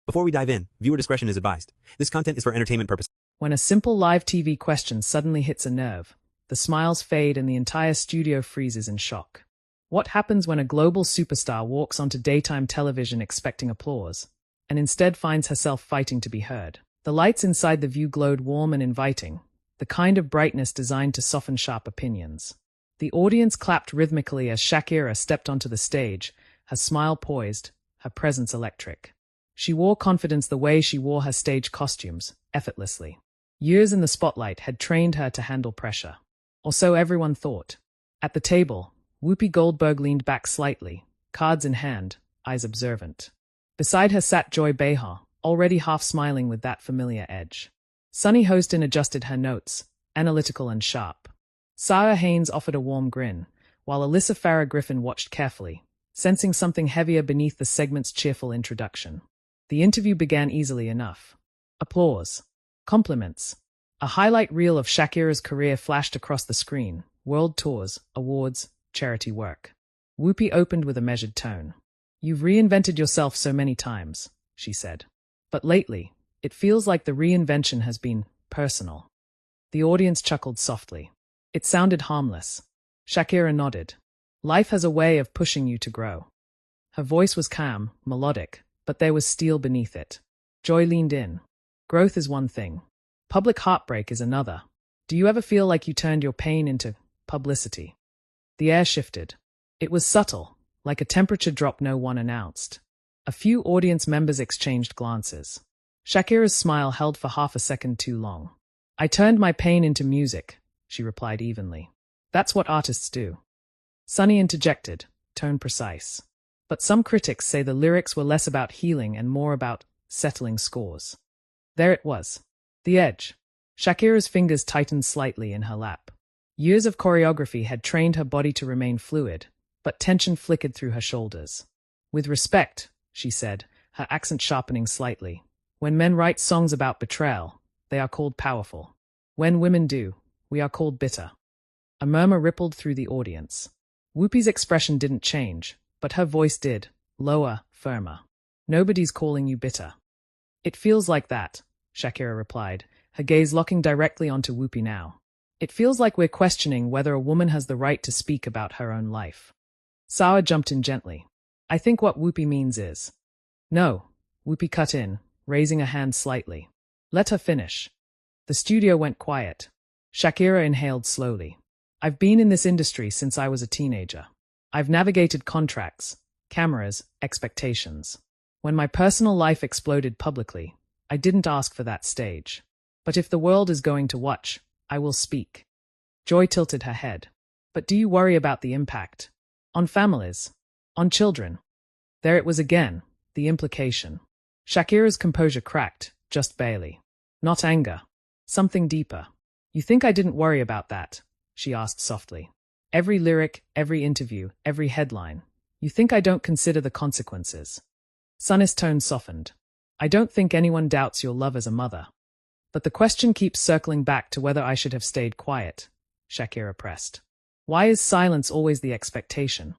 Before we dive in, viewer discretion is advised. This content is for entertainment purposes. When a simple live TV question suddenly hits a nerve, the smiles fade and the entire studio freezes in shock. What happens when a global superstar walks onto daytime television expecting applause, and instead finds herself fighting to be heard? The lights inside The View glowed warm and inviting, the kind of brightness designed to soften sharp opinions. The audience clapped rhythmically as Shakira stepped onto the stage, her smile poised, her presence electric. She wore confidence the way she wore her stage costumes, effortlessly. Years in the spotlight had trained her to handle pressure. Or so everyone thought. At the table, Whoopi Goldberg leaned back slightly, cards in hand, eyes observant. Beside her sat Joy Behar, already half smiling with that familiar edge. Sunny Hostin adjusted her notes, analytical and sharp. Sarah Haynes offered a warm grin, while Alyssa Farah Griffin watched carefully, sensing something heavier beneath the segment's cheerful introduction. The interview began easily enough. Applause. Compliments. A highlight reel of Shakira's career flashed across the screen: world tours, awards, charity work. Whoopi opened with a measured tone. "You've reinvented yourself so many times," she said. "But lately, it feels like the reinvention has been personal." The audience chuckled softly. It sounded harmless. Shakira nodded. "Life has a way of pushing you to grow." Her voice was calm, melodic, but there was steel beneath it. Joy leaned in. "Growth is one thing. Public heartbreak is another. Do you ever feel like you turned your pain into publicity?" The air shifted. It was subtle, like a temperature drop no one announced. A few audience members exchanged glances. Shakira's smile held for half a second too long. "I turned my pain into music," she replied evenly. "That's what artists do." Sunny interjected, tone precise. "But some critics say the lyrics were less about healing and more about settling scores." There it was. The edge. Shakira's fingers tightened slightly in her lap. Years of choreography had trained her body to remain fluid, but tension flickered through her shoulders. "With respect," she said, her accent sharpening slightly. "When men write songs about betrayal, they are called powerful. When women do, we are called bitter." A murmur rippled through the audience. Whoopi's expression didn't change, but her voice did, lower, firmer. "Nobody's calling you bitter." "It feels like that," Shakira replied, her gaze locking directly onto Whoopi now. "It feels like we're questioning whether a woman has the right to speak about her own life." Sarah jumped in gently. "I think what Whoopi means is—" "No," Whoopi cut in, raising a hand slightly. "Let her finish." The studio went quiet. Shakira inhaled slowly. "I've been in this industry since I was a teenager. I've navigated contracts, cameras, expectations. When my personal life exploded publicly, I didn't ask for that stage. But if the world is going to watch, I will speak." Joy tilted her head. "But do you worry about the impact? On families? On children?" There it was again, the implication. Shakira's composure cracked, just barely. Not anger. Something deeper. "You think I didn't worry about that?" she asked softly. "Every lyric, every interview, every headline. You think I don't consider the consequences?" Sunny's tone softened. "I don't think anyone doubts your love as a mother. But the question keeps circling back to whether I should have stayed quiet," Shakira pressed. "Why is silence always the expectation?"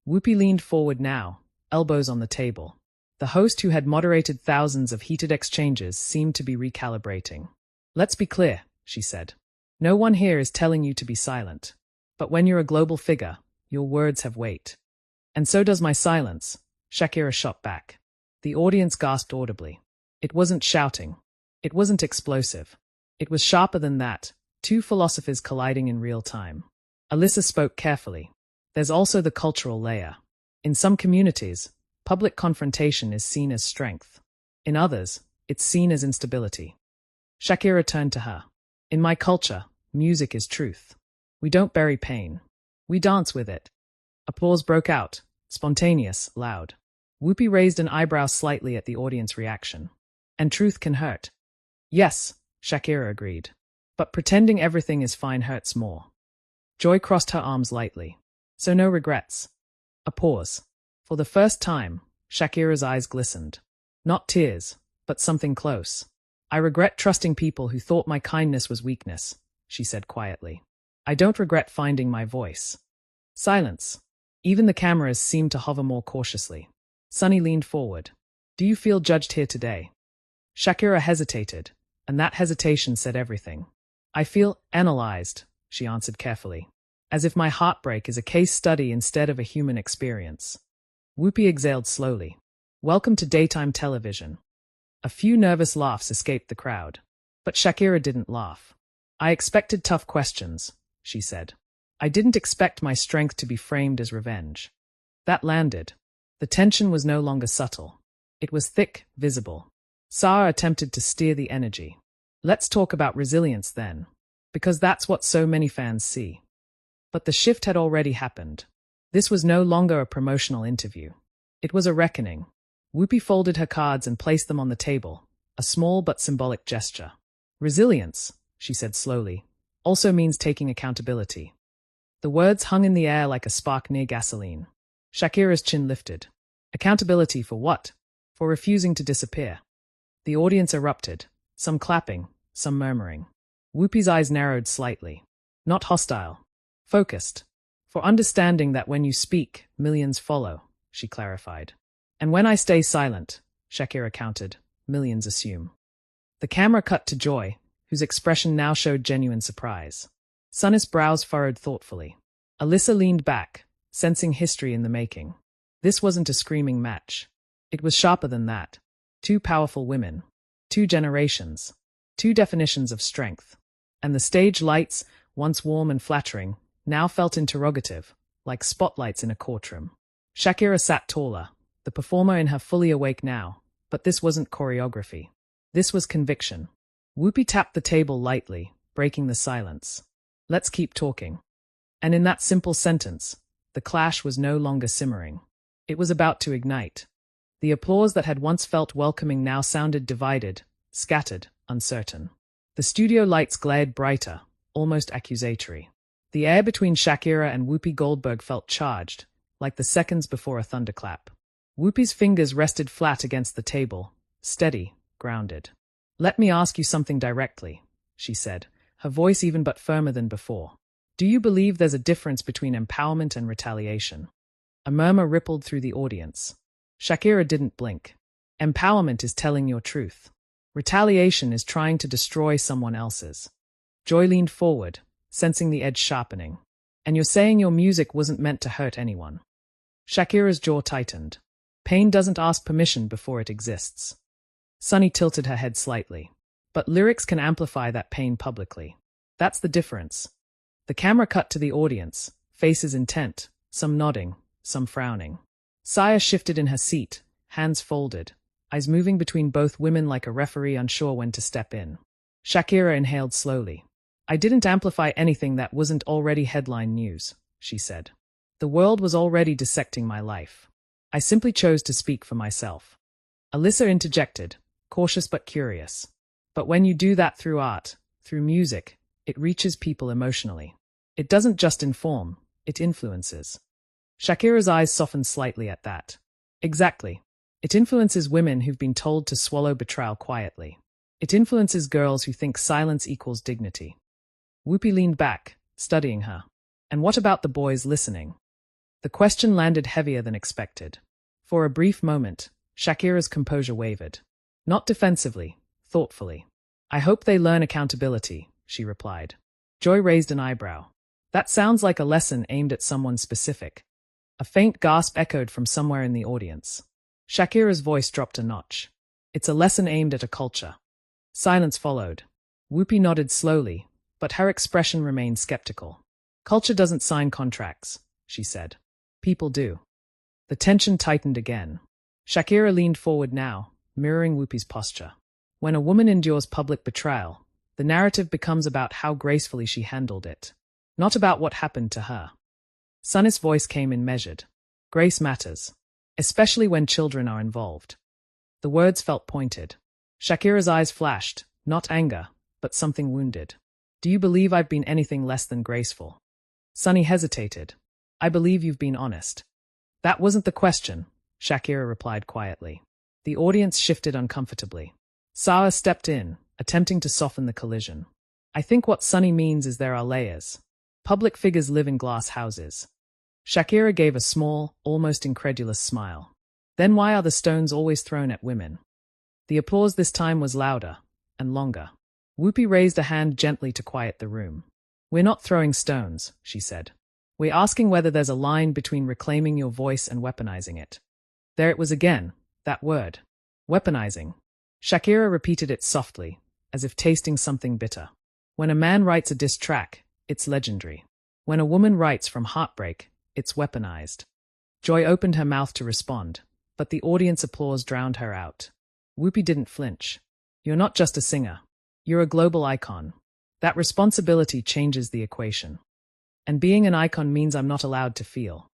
Whoopi leaned forward now, elbows on the table. The host who had moderated thousands of heated exchanges seemed to be recalibrating. "Let's be clear," she said. "No one here is telling you to be silent. But when you're a global figure, your words have weight. And so does my silence," Shakira shot back. The audience gasped audibly. It wasn't shouting. It wasn't explosive. It was sharper than that, two philosophers colliding in real time. Alyssa spoke carefully. "There's also the cultural layer. In some communities, public confrontation is seen as strength. In others, it's seen as instability." Shakira turned to her. "In my culture, music is truth. We don't bury pain. We dance with it." Applause broke out, spontaneous, loud. Whoopi raised an eyebrow slightly at the audience reaction. "And truth can hurt." "Yes," Shakira agreed. "But pretending everything is fine hurts more." Joy crossed her arms lightly. "So no regrets." A pause. For the first time, Shakira's eyes glistened. Not tears, but something close. "I regret trusting people who thought my kindness was weakness," she said quietly. "I don't regret finding my voice." Silence. Even the cameras seemed to hover more cautiously. Sunny leaned forward. Do you feel judged here today? Shakira hesitated, and that hesitation said everything. I feel analyzed, she answered carefully, as if my heartbreak is a case study instead of a human experience. Whoopi exhaled slowly. Welcome to daytime television. A few nervous laughs escaped the crowd. But Shakira didn't laugh. I expected tough questions, she said. I didn't expect my strength to be framed as revenge. That landed. The tension was no longer subtle. It was thick, visible. Sarah attempted to steer the energy. Let's talk about resilience then, because that's what so many fans see. But the shift had already happened. This was no longer a promotional interview. It was a reckoning. Whoopi folded her cards and placed them on the table, a small but symbolic gesture. Resilience, she said slowly, also means taking accountability. The words hung in the air like a spark near gasoline. Shakira's chin lifted. Accountability for what? For refusing to disappear. The audience erupted, some clapping, some murmuring. Whoopi's eyes narrowed slightly. Not hostile. Focused. For understanding that when you speak, millions follow, she clarified. And when I stay silent, Shakira countered, millions assume. The camera cut to Joy, whose expression now showed genuine surprise. Sunnis' brows furrowed thoughtfully. Alyssa leaned back, sensing history in the making. This wasn't a screaming match. It was sharper than that. Two powerful women. Two generations. Two definitions of strength. And the stage lights, once warm and flattering, now felt interrogative, like spotlights in a courtroom. Shakira sat taller, the performer in her fully awake now, but this wasn't choreography. This was conviction. Whoopi tapped the table lightly, breaking the silence. Let's keep talking. And in that simple sentence, the clash was no longer simmering. It was about to ignite. The applause that had once felt welcoming now sounded divided, scattered, uncertain. The studio lights glared brighter, almost accusatory. The air between Shakira and Whoopi Goldberg felt charged, like the seconds before a thunderclap. Whoopi's fingers rested flat against the table, steady, grounded. Let me ask you something directly, she said, her voice even but firmer than before. Do you believe there's a difference between empowerment and retaliation? A murmur rippled through the audience. Shakira didn't blink. Empowerment is telling your truth. Retaliation is trying to destroy someone else's. Joy leaned forward, sensing the edge sharpening. And you're saying your music wasn't meant to hurt anyone. Shakira's jaw tightened. Pain doesn't ask permission before it exists. Sunny tilted her head slightly. But lyrics can amplify that pain publicly. That's the difference. The camera cut to the audience, faces intent, some nodding, some frowning. Saya shifted in her seat, hands folded, eyes moving between both women like a referee unsure when to step in. Shakira inhaled slowly. I didn't amplify anything that wasn't already headline news, she said. The world was already dissecting my life. I simply chose to speak for myself. Alyssa interjected, cautious but curious. But when you do that through art, through music, it reaches people emotionally. It doesn't just inform, it influences. Shakira's eyes softened slightly at that. Exactly. It influences women who've been told to swallow betrayal quietly. It influences girls who think silence equals dignity. Whoopi leaned back, studying her. And what about the boys listening? The question landed heavier than expected. For a brief moment, Shakira's composure wavered. Not defensively, thoughtfully. I hope they learn accountability, she replied. Joy raised an eyebrow. That sounds like a lesson aimed at someone specific. A faint gasp echoed from somewhere in the audience. Shakira's voice dropped a notch. It's a lesson aimed at a culture. Silence followed. Whoopi nodded slowly, but her expression remained skeptical. Culture doesn't sign contracts, she said. People do. The tension tightened again. Shakira leaned forward now, mirroring Whoopi's posture. When a woman endures public betrayal, the narrative becomes about how gracefully she handled it, not about what happened to her. Sunnis' voice came in measured. Grace matters, especially when children are involved. The words felt pointed. Shakira's eyes flashed, not anger, but something wounded. Do you believe I've been anything less than graceful? Sunny hesitated. I believe you've been honest. That wasn't the question, Shakira replied quietly. The audience shifted uncomfortably. Sarah stepped in, attempting to soften the collision. I think what Sunny means is there are layers. Public figures live in glass houses. Shakira gave a small, almost incredulous smile. Then why are the stones always thrown at women? The applause this time was louder and longer. Whoopi raised a hand gently to quiet the room. We're not throwing stones, she said. We're asking whether there's a line between reclaiming your voice and weaponizing it. There it was again, that word. Weaponizing. Shakira repeated it softly, as if tasting something bitter. When a man writes a diss track, it's legendary. When a woman writes from heartbreak, it's weaponized. Joy opened her mouth to respond, but the audience applause drowned her out. Whoopi didn't flinch. You're not just a singer. You're a global icon. That responsibility changes the equation. And being an icon means I'm not allowed to feel.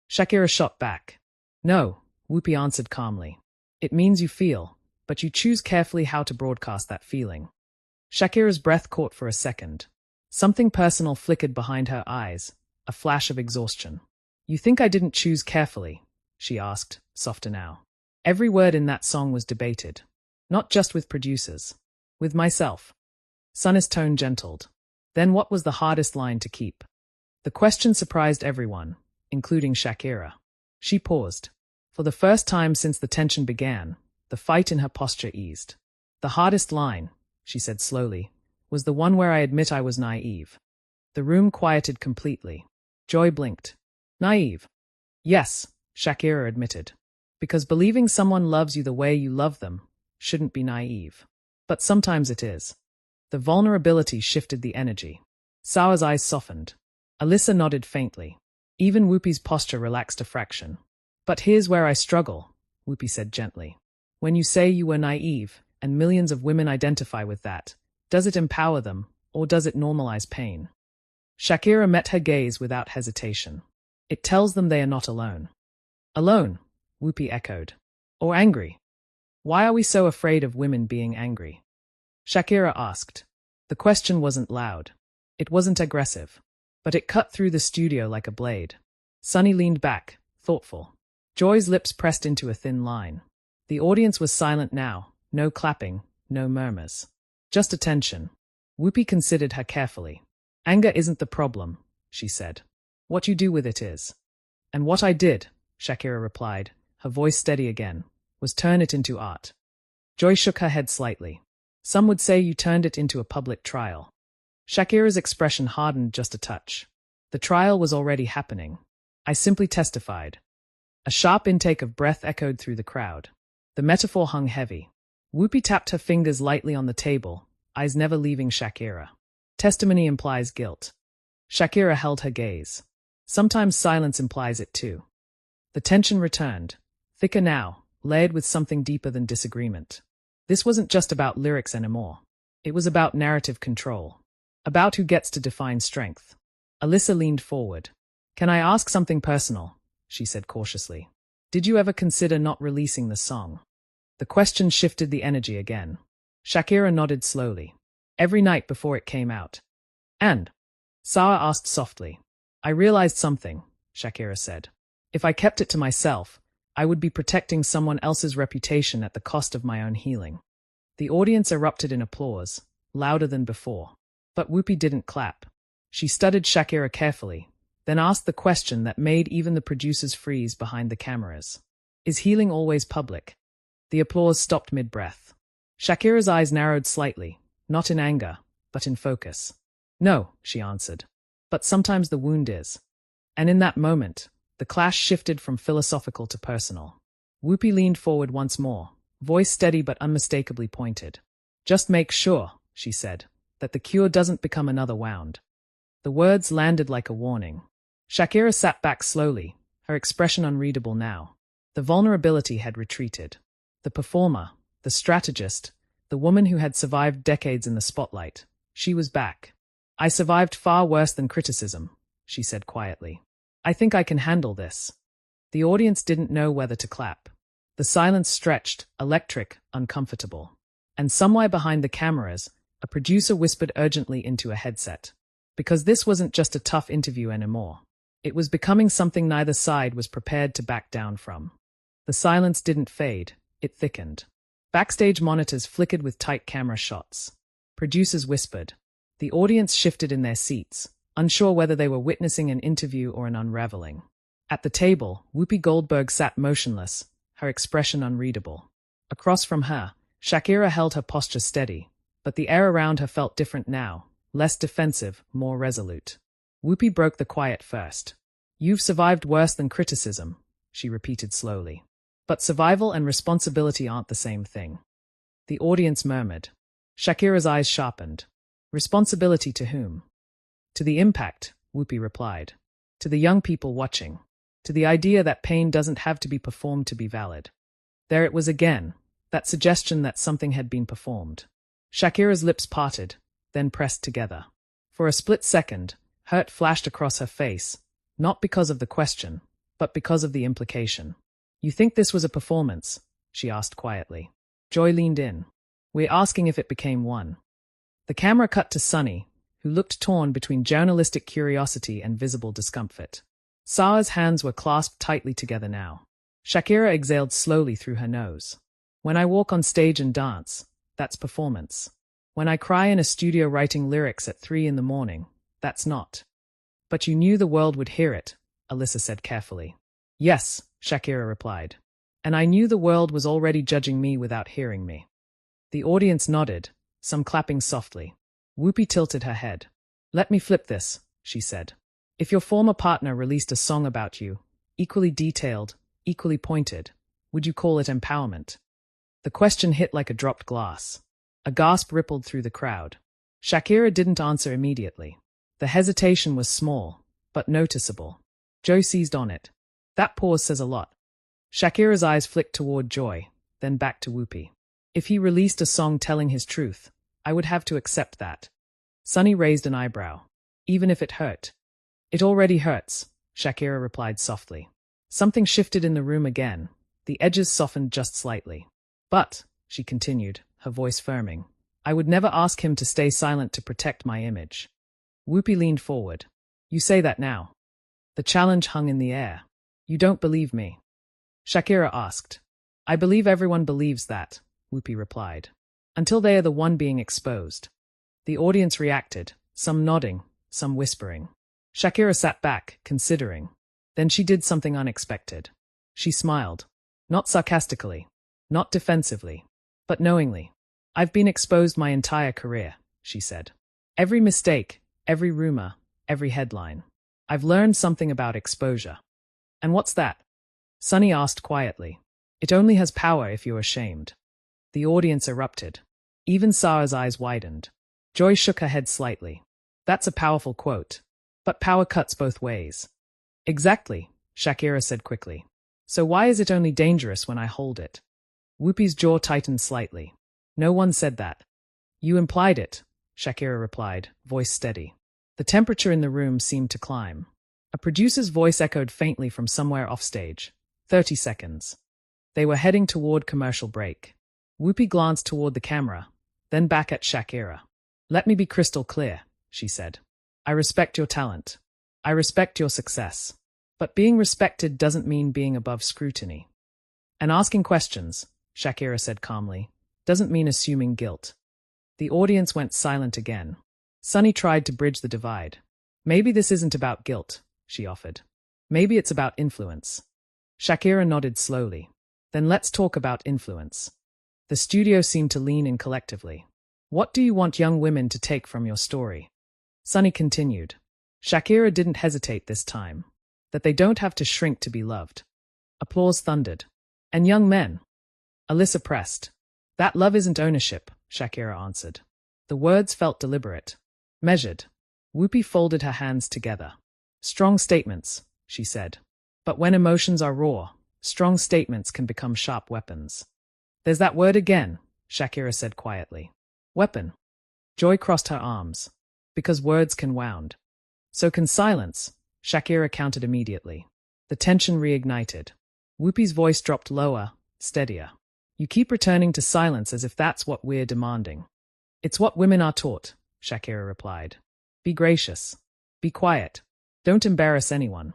Shakira shot back. No, Whoopi answered calmly. It means you feel, but you choose carefully how to broadcast that feeling. Shakira's breath caught for a second. Something personal flickered behind her eyes, a flash of exhaustion. You think I didn't choose carefully? She asked, softer now. Every word in that song was debated. Not just with producers. With myself. Sun's tone gentled. Then what was the hardest line to keep? The question surprised everyone, including Shakira. She paused. For the first time since the tension began, the fight in her posture eased. The hardest line, she said slowly, was the one where I admit I was naive. The room quieted completely. Joy blinked. Naive? Yes, Shakira admitted. Because believing someone loves you the way you love them shouldn't be naive. But sometimes it is. The vulnerability shifted the energy. Sawa's eyes softened. Alyssa nodded faintly. Even Whoopi's posture relaxed a fraction. But here's where I struggle, Whoopi said gently. When you say you were naive, and millions of women identify with that, does it empower them, or does it normalize pain? Shakira met her gaze without hesitation. It tells them they are not alone. Alone, Whoopi echoed. Or angry. Why are we so afraid of women being angry? Shakira asked. The question wasn't loud. It wasn't aggressive. But it cut through the studio like a blade. Sunny leaned back, thoughtful. Joy's lips pressed into a thin line. The audience was silent now, no clapping, no murmurs. Just attention. Whoopi considered her carefully. Anger isn't the problem, she said. What you do with it is. And what I did, Shakira replied, her voice steady again, was turn it into art. Joy shook her head slightly. Some would say you turned it into a public trial. Shakira's expression hardened just a touch. The trial was already happening. I simply testified. A sharp intake of breath echoed through the crowd. The metaphor hung heavy. Whoopi tapped her fingers lightly on the table, eyes never leaving Shakira. Testimony implies guilt. Shakira held her gaze. Sometimes silence implies it too. The tension returned, thicker now, layered with something deeper than disagreement. This wasn't just about lyrics anymore. It was about narrative control. About who gets to define strength. Alyssa leaned forward. Can I ask something personal? She said cautiously. Did you ever consider not releasing the song? The question shifted the energy again. Shakira nodded slowly. Every night before it came out. And? Sawa asked softly. I realized something, Shakira said. If I kept it to myself, I would be protecting someone else's reputation at the cost of my own healing. The audience erupted in applause, louder than before. But Whoopi didn't clap. She studied Shakira carefully, then asked the question that made even the producers freeze behind the cameras. Is healing always public? The applause stopped mid-breath. Shakira's eyes narrowed slightly, not in anger, but in focus. No, she answered. But sometimes the wound is. And in that moment, the clash shifted from philosophical to personal. Whoopi leaned forward once more, voice steady but unmistakably pointed. Just make sure, she said, that the cure doesn't become another wound. The words landed like a warning. Shakira sat back slowly, her expression unreadable now. The vulnerability had retreated. The performer, the strategist, the woman who had survived decades in the spotlight, she was back. I survived far worse than criticism, she said quietly. I think I can handle this. The audience didn't know whether to clap. The silence stretched, electric, uncomfortable. And somewhere behind the cameras, a producer whispered urgently into a headset. Because this wasn't just a tough interview anymore. It was becoming something neither side was prepared to back down from. The silence didn't fade, it thickened. Backstage monitors flickered with tight camera shots. Producers whispered. The audience shifted in their seats, unsure whether they were witnessing an interview or an unraveling. At the table, Whoopi Goldberg sat motionless, her expression unreadable. Across from her, Shakira held her posture steady, but the air around her felt different now, less defensive, more resolute. Whoopi broke the quiet first. "You've survived worse than criticism," she repeated slowly. "But survival and responsibility aren't the same thing." The audience murmured. Shakira's eyes sharpened. "Responsibility to whom?" "To the impact," Whoopi replied. "To the young people watching. To the idea that pain doesn't have to be performed to be valid." There it was again, that suggestion that something had been performed. Shakira's lips parted, then pressed together. For a split second, hurt flashed across her face, not because of the question, but because of the implication. "You think this was a performance?" she asked quietly. Joy leaned in. "We're asking if it became one." The camera cut to Sunny, who looked torn between journalistic curiosity and visible discomfort. Sarah's hands were clasped tightly together now. Shakira exhaled slowly through her nose. "When I walk on stage and dance, that's performance. When I cry in a studio writing lyrics at 3 in the morning, that's not." "But you knew the world would hear it," Alyssa said carefully. "Yes," Shakira replied. "And I knew the world was already judging me without hearing me." The audience nodded, some clapping softly. Whoopi tilted her head. "Let me flip this," she said. "If your former partner released a song about you, equally detailed, equally pointed, would you call it empowerment?" The question hit like a dropped glass. A gasp rippled through the crowd. Shakira didn't answer immediately. The hesitation was small, but noticeable. Joy seized on it. "That pause says a lot." Shakira's eyes flicked toward Joy, then back to Whoopi. "If he released a song telling his truth, I would have to accept that." Sunny raised an eyebrow. "Even if it hurt?" "It already hurts," Shakira replied softly. Something shifted in the room again. The edges softened just slightly. "But," she continued, her voice firming, "I would never ask him to stay silent to protect my image." Whoopi leaned forward. "You say that now." The challenge hung in the air. "You don't believe me?" Shakira asked. "I believe everyone believes that," Whoopi replied. "Until they are the one being exposed." The audience reacted, some nodding, some whispering. Shakira sat back, considering. Then she did something unexpected. She smiled. Not sarcastically, not defensively, but knowingly. "I've been exposed my entire career," she said. "Every mistake, every rumor, every headline. I've learned something about exposure." "And what's that?" Sunny asked quietly. "It only has power if you're ashamed." The audience erupted. Even Sarah's eyes widened. Joy shook her head slightly. "That's a powerful quote. But power cuts both ways." "Exactly," Shakira said quickly. "So why is it only dangerous when I hold it?" Whoopi's jaw tightened slightly. "No one said that." "You implied it," Shakira replied, voice steady. The temperature in the room seemed to climb. A producer's voice echoed faintly from somewhere offstage. 30 seconds. They were heading toward commercial break. Whoopi glanced toward the camera, then back at Shakira. "Let me be crystal clear," she said. "I respect your talent. I respect your success. But being respected doesn't mean being above scrutiny. And asking questions," Shakira said calmly, "doesn't mean assuming guilt." The audience went silent again. Sunny tried to bridge the divide. "Maybe this isn't about guilt," she offered. "Maybe it's about influence." Shakira nodded slowly. "Then let's talk about influence." The studio seemed to lean in collectively. "What do you want young women to take from your story?" Sunny continued. Shakira didn't hesitate this time. "That they don't have to shrink to be loved." Applause thundered. "And young men?" Alyssa pressed. "That love isn't ownership," Shakira answered. The words felt deliberate, measured. Whoopi folded her hands together. "Strong statements," she said. "But when emotions are raw, strong statements can become sharp weapons." "There's that word again," Shakira said quietly. "Weapon." Joy crossed her arms. "Because words can wound. So can silence," Shakira countered immediately. The tension reignited. Whoopi's voice dropped lower, steadier. "You keep returning to silence as if that's what we're demanding." "It's what women are taught," Shakira replied. "Be gracious. Be quiet. Don't embarrass anyone."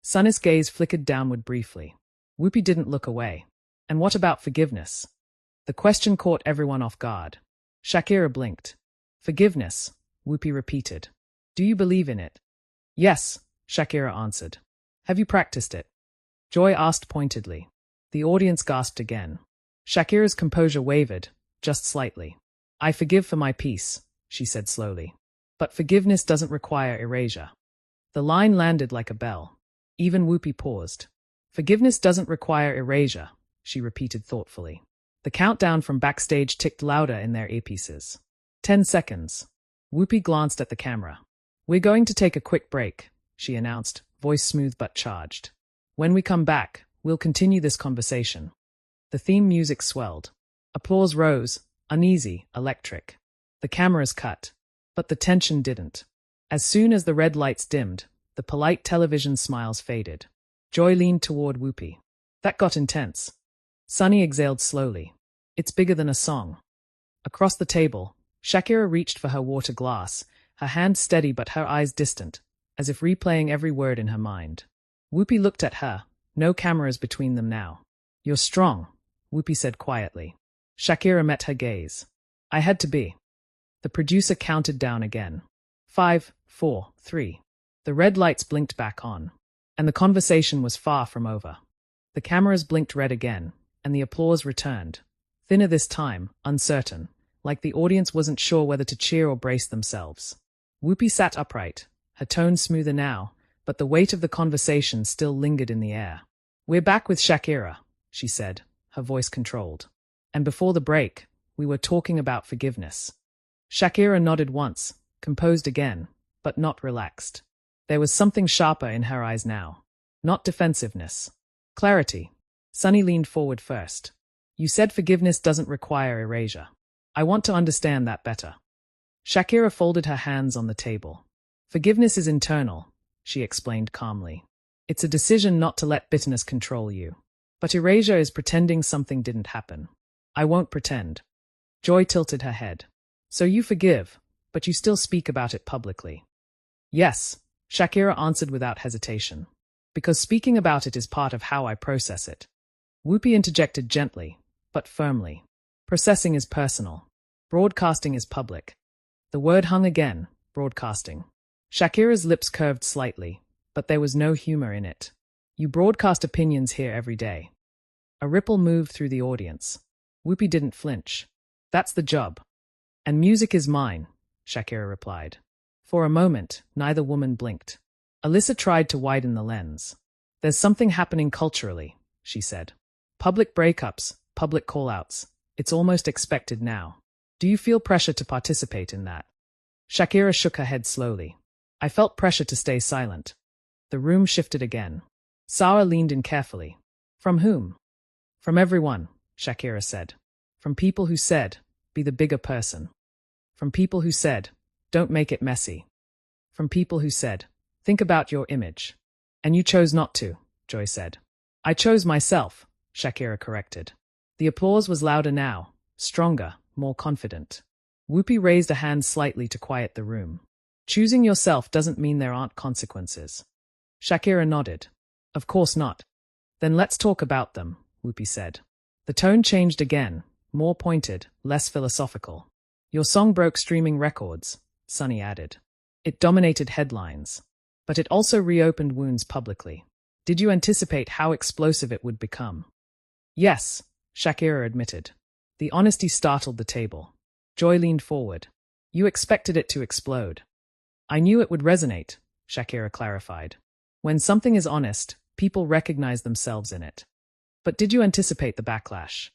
Sunny's gaze flickered downward briefly. Whoopi didn't look away. "And what about forgiveness?" The question caught everyone off guard. Shakira blinked. "Forgiveness," Whoopi repeated. "Do you believe in it?" "Yes," Shakira answered. "Have you practiced it?" Joy asked pointedly. The audience gasped again. Shakira's composure wavered, just slightly. I forgive for my piece, she said slowly. But forgiveness doesn't require erasure. The line landed like a bell. Even Whoopi paused. Forgiveness doesn't require erasure, she repeated thoughtfully. The countdown from backstage ticked louder in their earpieces. 10 seconds. Whoopi glanced at the camera. We're going to take a quick break, she announced, voice smooth but charged. When we come back, we'll continue this conversation. The theme music swelled. Applause rose, uneasy, electric. The cameras cut. But the tension didn't. As soon as the red lights dimmed, the polite television smiles faded. Joy leaned toward Whoopi. That got intense. Sunny exhaled slowly. It's bigger than a song. Across the table, Shakira reached for her water glass, her hand steady but her eyes distant, as if replaying every word in her mind. Whoopi looked at her, no cameras between them now. You're strong, Whoopi said quietly. Shakira met her gaze. I had to be. The producer counted down again. 5, 4, 3. The red lights blinked back on. And the conversation was far from over. The cameras blinked red again, and the applause returned. Thinner this time, uncertain, like the audience wasn't sure whether to cheer or brace themselves. Whoopi sat upright, her tone smoother now, but the weight of the conversation still lingered in the air. We're back with Shakira, she said, her voice controlled. And before the break, we were talking about forgiveness. Shakira nodded once, composed again, but not relaxed. There was something sharper in her eyes now. Not defensiveness. Clarity. Sunny leaned forward first. You said forgiveness doesn't require erasure. I want to understand that better. Shakira folded her hands on the table. Forgiveness is internal, she explained calmly. It's a decision not to let bitterness control you. But erasure is pretending something didn't happen. I won't pretend. Joy tilted her head. So you forgive, but you still speak about it publicly. Yes, Shakira answered without hesitation. Because speaking about it is part of how I process it. Whoopi interjected gently, but firmly. Processing is personal. Broadcasting is public. The word hung again, broadcasting. Shakira's lips curved slightly, but there was no humor in it. You broadcast opinions here every day. A ripple moved through the audience. Whoopi didn't flinch. That's the job. And music is mine, Shakira replied. For a moment, neither woman blinked. Alyssa tried to widen the lens. There's something happening culturally, she said. Public breakups, public call-outs. It's almost expected now. Do you feel pressure to participate in that? Shakira shook her head slowly. I felt pressure to stay silent. The room shifted again. Sarah leaned in carefully. From whom? From everyone, Shakira said. From people who said, be the bigger person. From people who said, don't make it messy. From people who said, think about your image. And you chose not to, Joy said. I chose myself, Shakira corrected. The applause was louder now, stronger, more confident. Whoopi raised a hand slightly to quiet the room. Choosing yourself doesn't mean there aren't consequences. Shakira nodded. Of course not. Then let's talk about them, Whoopi said. The tone changed again, more pointed, less philosophical. Your song broke streaming records, Sunny added. It dominated headlines. But it also reopened wounds publicly. Did you anticipate how explosive it would become? Yes, Shakira admitted. The honesty startled the table. Joy leaned forward. You expected it to explode. I knew it would resonate, Shakira clarified. When something is honest, people recognize themselves in it. But did you anticipate the backlash?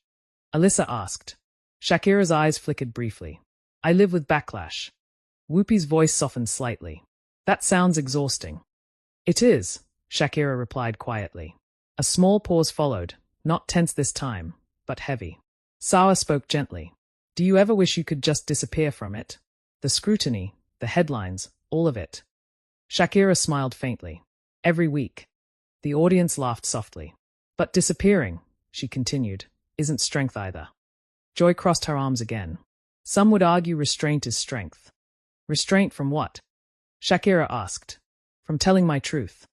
Alyssa asked. Shakira's eyes flickered briefly. I live with backlash. Whoopi's voice softened slightly. That sounds exhausting. It is, Shakira replied quietly. A small pause followed, not tense this time, but heavy. Sarah spoke gently. Do you ever wish you could just disappear from it? The scrutiny, the headlines, all of it. Shakira smiled faintly. Every week. The audience laughed softly. But disappearing, she continued, isn't strength either. Joy crossed her arms again. Some would argue restraint is strength. Restraint from what? Shakira asked. From telling my truth.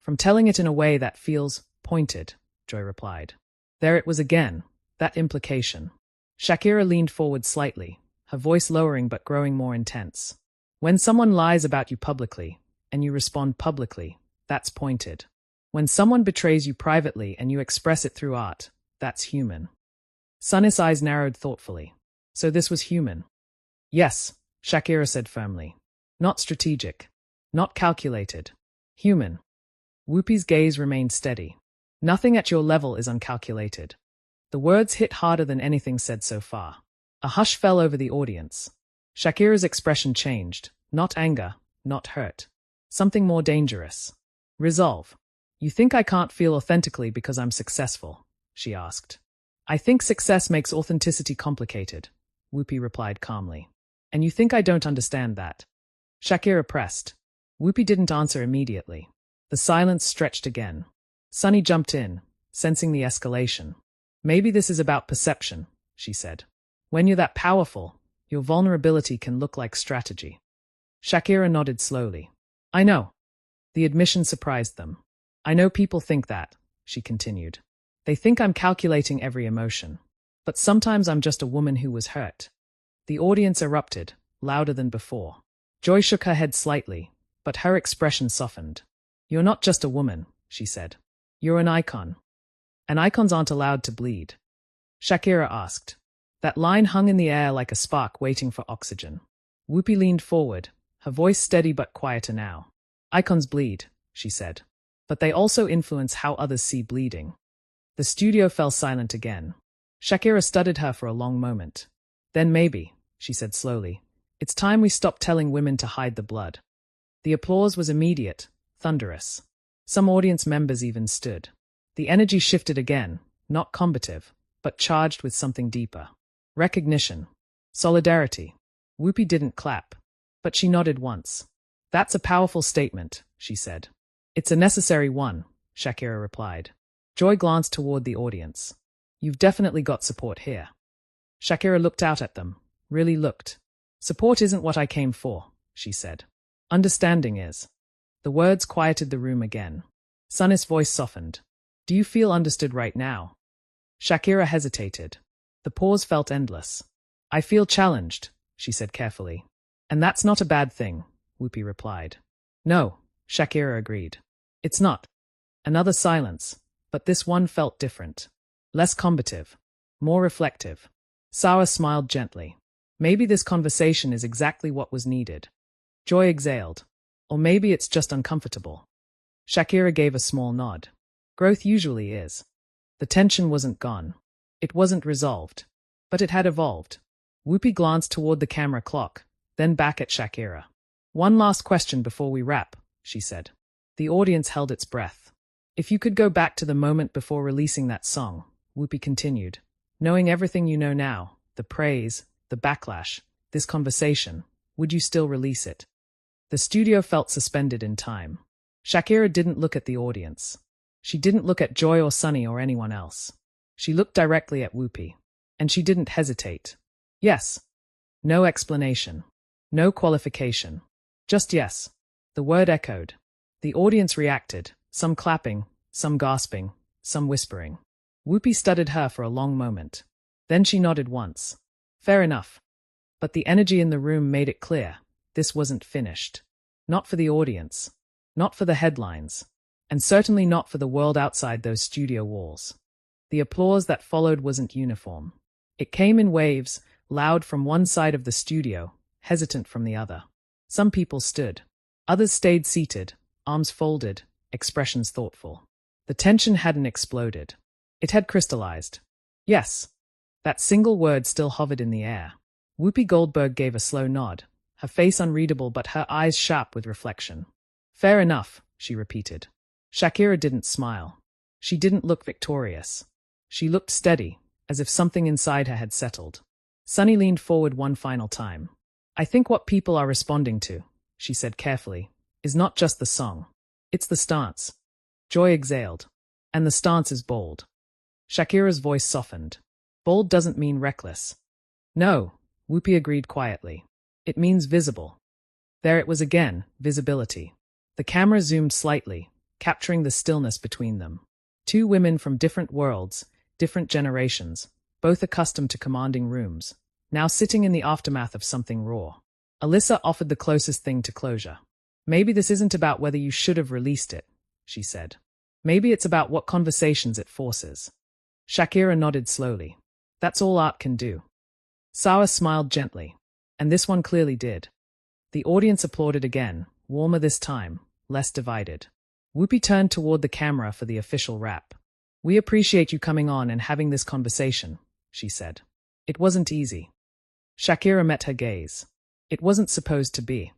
From telling it in a way that feels pointed, Joy replied. There it was again, that implication. Shakira leaned forward slightly, her voice lowering but growing more intense. When someone lies about you publicly, and you respond publicly, that's pointed. When someone betrays you privately and you express it through art, that's human. Sunny's eyes narrowed thoughtfully. So this was human? Yes, Shakira said firmly. Not strategic. Not calculated. Human. Whoopi's gaze remained steady. Nothing at your level is uncalculated. The words hit harder than anything said so far. A hush fell over the audience. Shakira's expression changed. Not anger, not hurt. Something more dangerous. Resolve. You think I can't feel authentically because I'm successful? She asked. I think success makes authenticity complicated, Whoopi replied calmly. And you think I don't understand that? Shakira pressed. Whoopi didn't answer immediately. The silence stretched again. Sunny jumped in, sensing the escalation. Maybe this is about perception, she said. When you're that powerful, your vulnerability can look like strategy. Shakira nodded slowly. I know. The admission surprised them. I know people think that, she continued. They think I'm calculating every emotion. But sometimes I'm just a woman who was hurt. The audience erupted, louder than before. Joy shook her head slightly, but her expression softened. You're not just a woman, she said. You're an icon. And icons aren't allowed to bleed. Shakira asked. That line hung in the air like a spark waiting for oxygen. Whoopi leaned forward, her voice steady but quieter now. Icons bleed, she said. But they also influence how others see bleeding. The studio fell silent again. Shakira studied her for a long moment. Then maybe, she said slowly, it's time we stop telling women to hide the blood. The applause was immediate, thunderous. Some audience members even stood. The energy shifted again, not combative, but charged with something deeper. Recognition. Solidarity. Whoopi didn't clap, but she nodded once. That's a powerful statement, she said. It's a necessary one, Shakira replied. Joy glanced toward the audience. You've definitely got support here. Shakira looked out at them, really looked. Support isn't what I came for, she said. Understanding is. The words quieted the room again. Sunny's voice softened. Do you feel understood right now? Shakira hesitated. The pause felt endless. I feel challenged, she said carefully. And that's not a bad thing, Whoopi replied. No, Shakira agreed. It's not. Another silence, but this one felt different. Less combative. More reflective. Sawa smiled gently. Maybe this conversation is exactly what was needed. Joy exhaled. Or maybe it's just uncomfortable. Shakira gave a small nod. Growth usually is. The tension wasn't gone. It wasn't resolved. But it had evolved. Whoopi glanced toward the camera clock, then back at Shakira. One last question before we wrap, she said. The audience held its breath. If you could go back to the moment before releasing that song, Whoopi continued, knowing everything you know now, the praise, the backlash, this conversation, would you still release it? The studio felt suspended in time. Shakira didn't look at the audience. She didn't look at Joy or Sunny or anyone else. She looked directly at Whoopi. And she didn't hesitate. Yes. No explanation. No qualification. Just yes. The word echoed. The audience reacted, some clapping, some gasping, some whispering. Whoopi studied her for a long moment. Then she nodded once. Fair enough. But the energy in the room made it clear. This wasn't finished. Not for the audience. Not for the headlines. And certainly not for the world outside those studio walls. The applause that followed wasn't uniform. It came in waves, loud from one side of the studio, hesitant from the other. Some people stood. Others stayed seated, arms folded, expressions thoughtful. The tension hadn't exploded. It had crystallized. Yes. That single word still hovered in the air. Whoopi Goldberg gave a slow nod, her face unreadable but her eyes sharp with reflection. Fair enough, she repeated. Shakira didn't smile. She didn't look victorious. She looked steady, as if something inside her had settled. Sunny leaned forward one final time. I think what people are responding to, she said carefully, is not just the song. It's the stance. Joy exhaled. And the stance is bold. Shakira's voice softened. Bold doesn't mean reckless. No, Whoopi agreed quietly. It means visible. There it was again, visibility. The camera zoomed slightly, capturing the stillness between them. Two women from different worlds, different generations, both accustomed to commanding rooms, now sitting in the aftermath of something raw. Alyssa offered the closest thing to closure. Maybe this isn't about whether you should have released it, she said. Maybe it's about what conversations it forces. Shakira nodded slowly. That's all art can do. Sawa smiled gently. And this one clearly did. The audience applauded again, warmer this time, less divided. Whoopi turned toward the camera for the official wrap. We appreciate you coming on and having this conversation, she said. It wasn't easy. Shakira met her gaze. It wasn't supposed to be.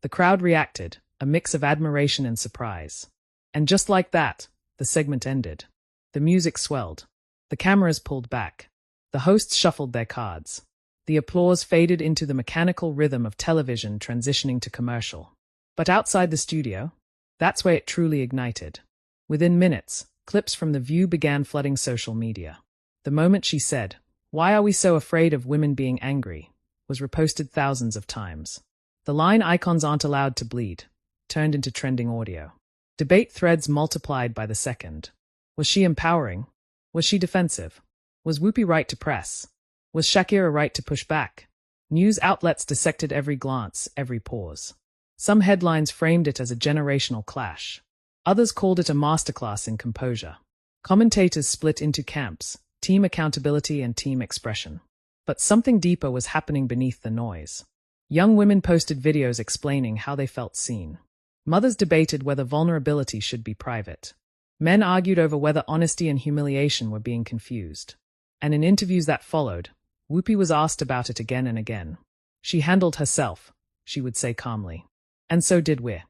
The crowd reacted, a mix of admiration and surprise. And just like that, the segment ended. The music swelled. The cameras pulled back. The hosts shuffled their cards. The applause faded into the mechanical rhythm of television transitioning to commercial. But outside the studio, that's where it truly ignited. Within minutes, clips from The View began flooding social media. The moment she said, "Why are we so afraid of women being angry?" was reposted thousands of times. The line "icons aren't allowed to bleed" turned into trending audio. Debate threads multiplied by the second. Was she empowering? Was she defensive? Was Whoopi right to press? Was Shakira right to push back? News outlets dissected every glance, every pause. Some headlines framed it as a generational clash. Others called it a masterclass in composure. Commentators split into camps, team accountability and team expression. But something deeper was happening beneath the noise. Young women posted videos explaining how they felt seen. Mothers debated whether vulnerability should be private. Men argued over whether honesty and humiliation were being confused. And in interviews that followed, Whoopi was asked about it again and again. She handled herself, she would say calmly. And so did we.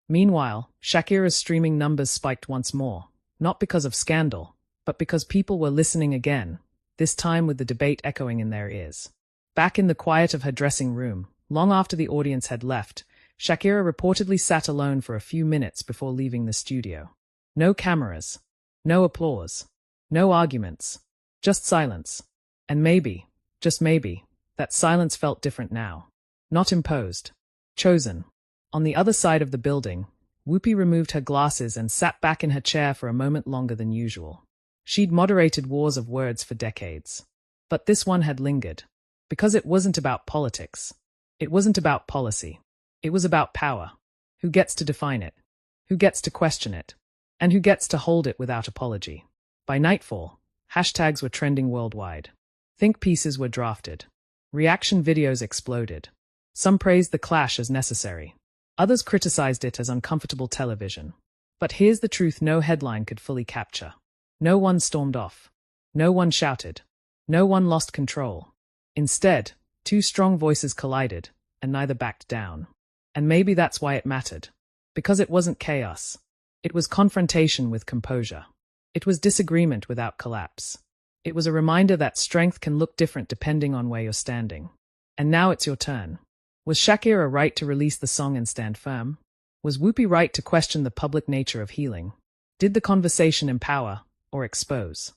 Meanwhile, Shakira's streaming numbers spiked once more, not because of scandal, but because people were listening again, this time with the debate echoing in their ears. Back in the quiet of her dressing room, long after the audience had left, Shakira reportedly sat alone for a few minutes before leaving the studio. No cameras, no applause, no arguments, just silence. And maybe, just maybe, that silence felt different now. Not imposed. Chosen. On the other side of the building, Whoopi removed her glasses and sat back in her chair for a moment longer than usual. She'd moderated wars of words for decades. But this one had lingered. Because it wasn't about politics. It wasn't about policy. It was about power. Who gets to define it? Who gets to question it? And who gets to hold it without apology? By nightfall, hashtags were trending worldwide. Think pieces were drafted. Reaction videos exploded. Some praised the clash as necessary. Others criticized it as uncomfortable television. But here's the truth no headline could fully capture. No one stormed off. No one shouted. No one lost control. Instead, two strong voices collided, and neither backed down. And maybe that's why it mattered. Because it wasn't chaos. It was confrontation with composure. It was disagreement without collapse. It was a reminder that strength can look different depending on where you're standing. And now it's your turn. Was Shakira right to release the song and stand firm? Was Whoopi right to question the public nature of healing? Did the conversation empower or expose?